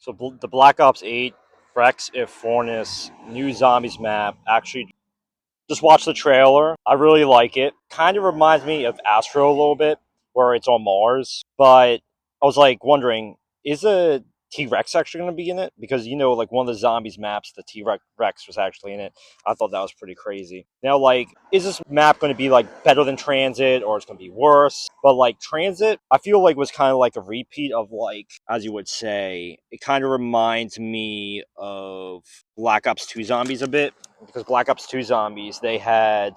So the Black Ops 8 Rex Infernus new zombies map actually just watch the trailer. I really like it. Kind of reminds me of Astro a little bit, where it's on Mars. But I was like wondering, is a T Rex actually going to be in it? Because like one of the zombies maps, the T Rex was actually in it. I thought that was pretty crazy. Now, like, is this map going to be like better than Transit, or it's going to be worse? But like Transit, I feel like was kind of like a repeat of, like, as you would say, it kind of reminds me of Black Ops 2 Zombies a bit, because Black Ops 2 Zombies, they had,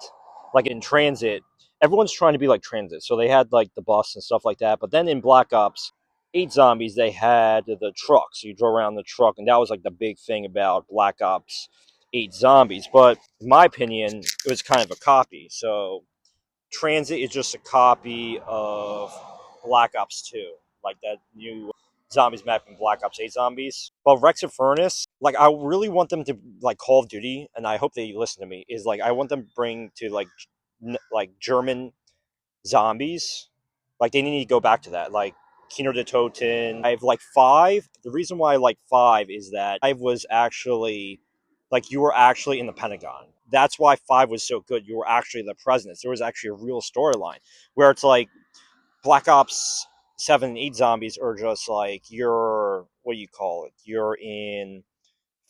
like, in Transit, everyone's trying to be like Transit. So they had, like, the bus and stuff like that. But then in Black Ops 8 Zombies, they had the truck. So you drove around the truck. And that was, like, the big thing about Black Ops 8 Zombies. But in my opinion, it was kind of a copy. So Transit is just a copy of Black Ops 2, like that new zombies map in Black Ops 8 Zombies. But Rex and Furnace, like, I really want them to, like, Call of Duty, and I hope they listen to me, is like I want them to bring to, like, like German zombies. Like, they need to go back to that. Like Kino de Toten. I have like five. The reason why I like five is that I was actually, like, you were actually in the Pentagon. That's why five was so good. You were actually the president. There was actually a real storyline where it's like Black Ops 7 and 8 Zombies are just like, you're, what do you call it? You're in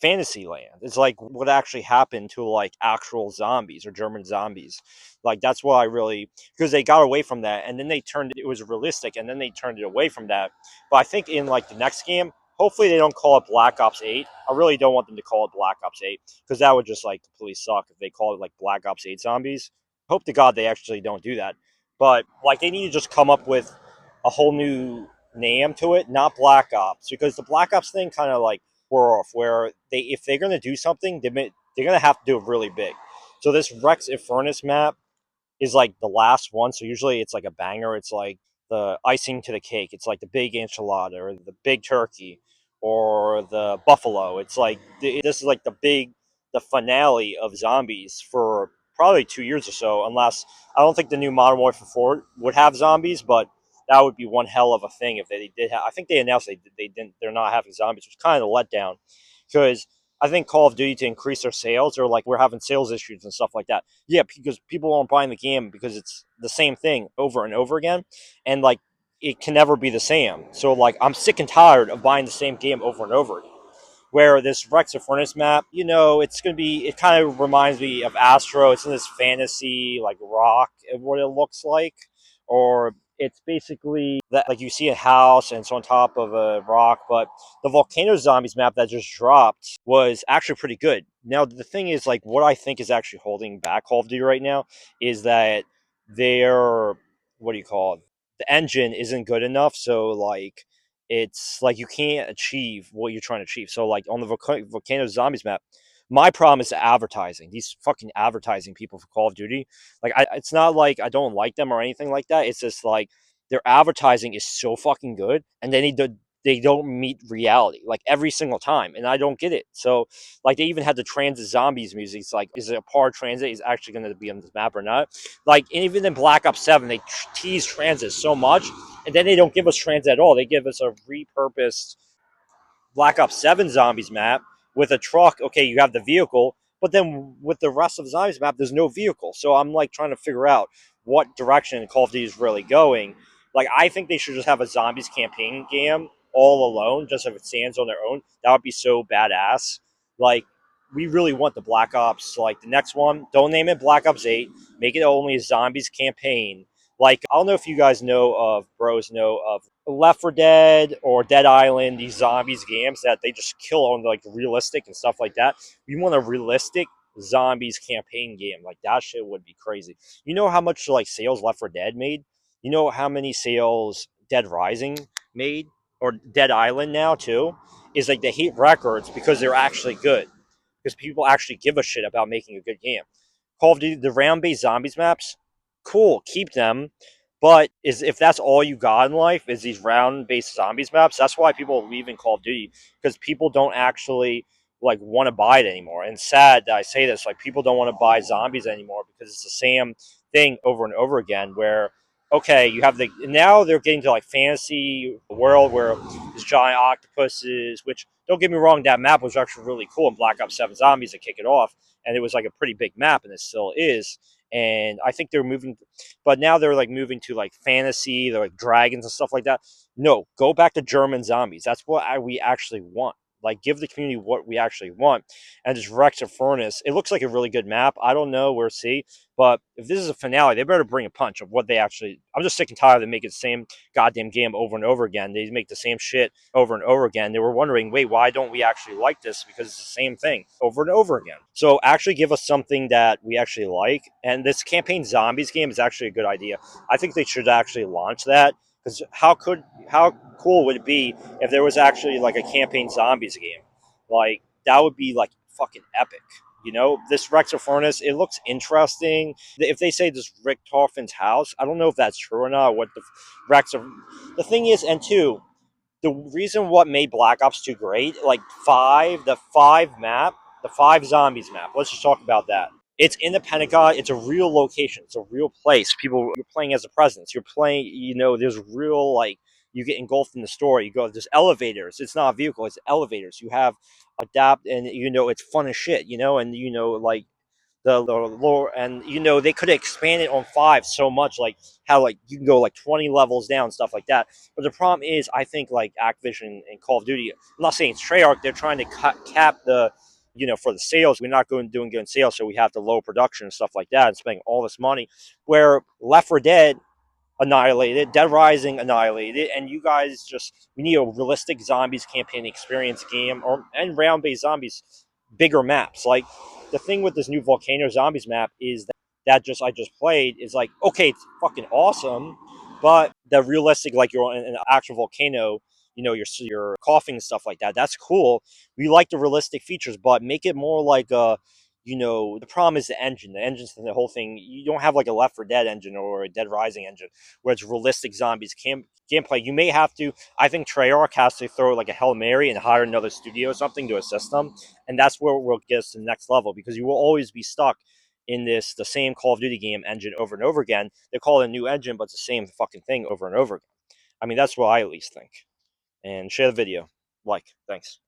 Fantasyland. It's like what actually happened to, like, actual zombies or German zombies. Like, that's what I really, because they got away from that, and then they turned it was realistic, and then they turned it away from that. But I think in, like, the next game, hopefully they don't call it Black Ops 8. I really don't want them to call it Black Ops 8, because that would just, like, completely suck if they called it, like, Black Ops 8 Zombies. Hope to God they actually don't do that. But, like, they need to just come up with a whole new name to it, not Black Ops, because the Black Ops thing kind of, like, were off, where they, if they're going to do something, they're going to have to do it really big. So this Rex Infernus map is like the last one. So usually it's like a banger. It's like the icing to the cake. It's like the big enchilada or the big turkey or the buffalo. It's like this is like the finale of zombies for probably 2 years or so. Unless, I don't think the new Modern Warfare 4 would have zombies, but that would be one hell of a thing if they did have. I think they announced they didn't. They're not having zombies, which is kind of a letdown, because I think Call of Duty, to increase their sales, or like we're having sales issues and stuff like that. Yeah, because people aren't buying the game because it's the same thing over and over again, and, like, it can never be the same. So, like, I'm sick and tired of buying the same game over and over again. Where this Rex of Furnace map, it's going to be, it kind of reminds me of Astro. It's in this fantasy, like, rock, what it looks like. Or it's basically that, like, you see a house and it's on top of a rock. But the Volcano Zombies map that just dropped was actually pretty good. Now, the thing is, like, what I think is actually holding back Call of Duty right now is that their, what do you call it? The engine isn't good enough. So, like, it's like you can't achieve what you're trying to achieve. So, like, on the Volcano Zombies map, my problem is the advertising. These fucking advertising people for Call of Duty. Like, it's not like I don't like them or anything like that. It's just like their advertising is so fucking good, and they don't meet reality, like, every single time, and I don't get it. So, like, they even had the Transit Zombies music. It's like, is it a part of Transit is actually going to be on this map or not? Like, and even in Black Ops 7, they tease Transit so much, and then they don't give us Transit at all. They give us a repurposed Black Ops 7 Zombies map with a truck. Okay, you have the vehicle, but then with the rest of the Zombies map, there's no vehicle. So I'm, like, trying to figure out what direction Call of Duty is really going. Like, I think they should just have a Zombies campaign game all alone, just if it stands on their own. That would be so badass. Like, we really want the Black Ops, like, the next one. Don't name it Black Ops 8. Make it only a Zombies campaign. Like, I don't know if you guys know of Left 4 Dead or Dead Island, these zombies games that they just kill on, like, realistic and stuff like that. We want a realistic zombies campaign game. Like, that shit would be crazy. You know how much, like, sales Left 4 Dead made? You know how many sales Dead Rising made? Or Dead Island now, too? Is like they hit records because they're actually good. Because people actually give a shit about making a good game. Call of Duty, the round-based zombies maps, cool, keep them. But if that's all you got in life is these round-based zombies maps, that's why people leave in Call of Duty, because people don't actually, like, want to buy it anymore. And sad that I say this, like, people don't want to buy zombies anymore because it's the same thing over and over again. Where okay, you have the now they're getting to like fantasy world where there's giant octopuses. Which don't get me wrong, that map was actually really cool in Black Ops 7 Zombies to kick it off, and it was like a pretty big map, and it still is. And I think they're moving, but now they're like moving to like fantasy, they're like dragons and stuff like that. No, go back to German zombies. That's what we actually want. Like, give the community what we actually want, and just Rex Infernus. It looks like a really good map. I don't know. We'll see. But if this is a finale, they better bring a punch of what they actually. I'm just sick and tired of making the same goddamn game over and over again. They make the same shit over and over again. They were wondering, wait, why don't we actually like this? Because it's the same thing over and over again. So actually give us something that we actually like. And this campaign zombies game is actually a good idea. I think they should actually launch that. Because how cool would it be if there was actually like a campaign zombies game? Like that would be like fucking epic. This Rex Furnace, it looks interesting. If they say this Rick Toffin's house, I don't know if that's true or not. What the Rex of the thing is, and two, the reason what made Black Ops 2 great, like the five zombies map. Let's just talk about that. It's in the Pentagon. It's a real location. It's a real place. People, you're playing as a presence. You're playing. There's real like you get engulfed in the story. You go. There's elevators. It's not a vehicle. It's elevators. You have adapt, and it's fun as shit. And like the lore, and they could have expanded on 5 so much, like how like you can go like 20 levels down, stuff like that. But the problem is, I think like Activision and Call of Duty, I'm not saying it's Treyarch, they're trying to cap the for the sales. We're not doing good sales, so we have to low production and stuff like that, and spending all this money. Where Left 4 Dead annihilated, Dead Rising annihilated, and you guys just we need a realistic zombies campaign experience game, and round based zombies, bigger maps. Like the thing with this new Volcano Zombies map is that just I just played is like, okay, it's fucking awesome, but the realistic, like you're in an actual volcano, you're coughing and stuff like that. That's cool. We like the realistic features, but make it more like a the problem is the engine. The engine's the whole thing. You don't have like a Left 4 Dead engine or a Dead Rising engine where it's realistic zombies gameplay. You may have to. I think Treyarch has to throw like a Hail Mary and hire another studio or something to assist them, and that's where we'll get us to the next level, because you will always be stuck in the same Call of Duty game engine over and over again. They call it a new engine, but it's the same fucking thing over and over again. I mean, that's what I at least think. And share the video. Thanks.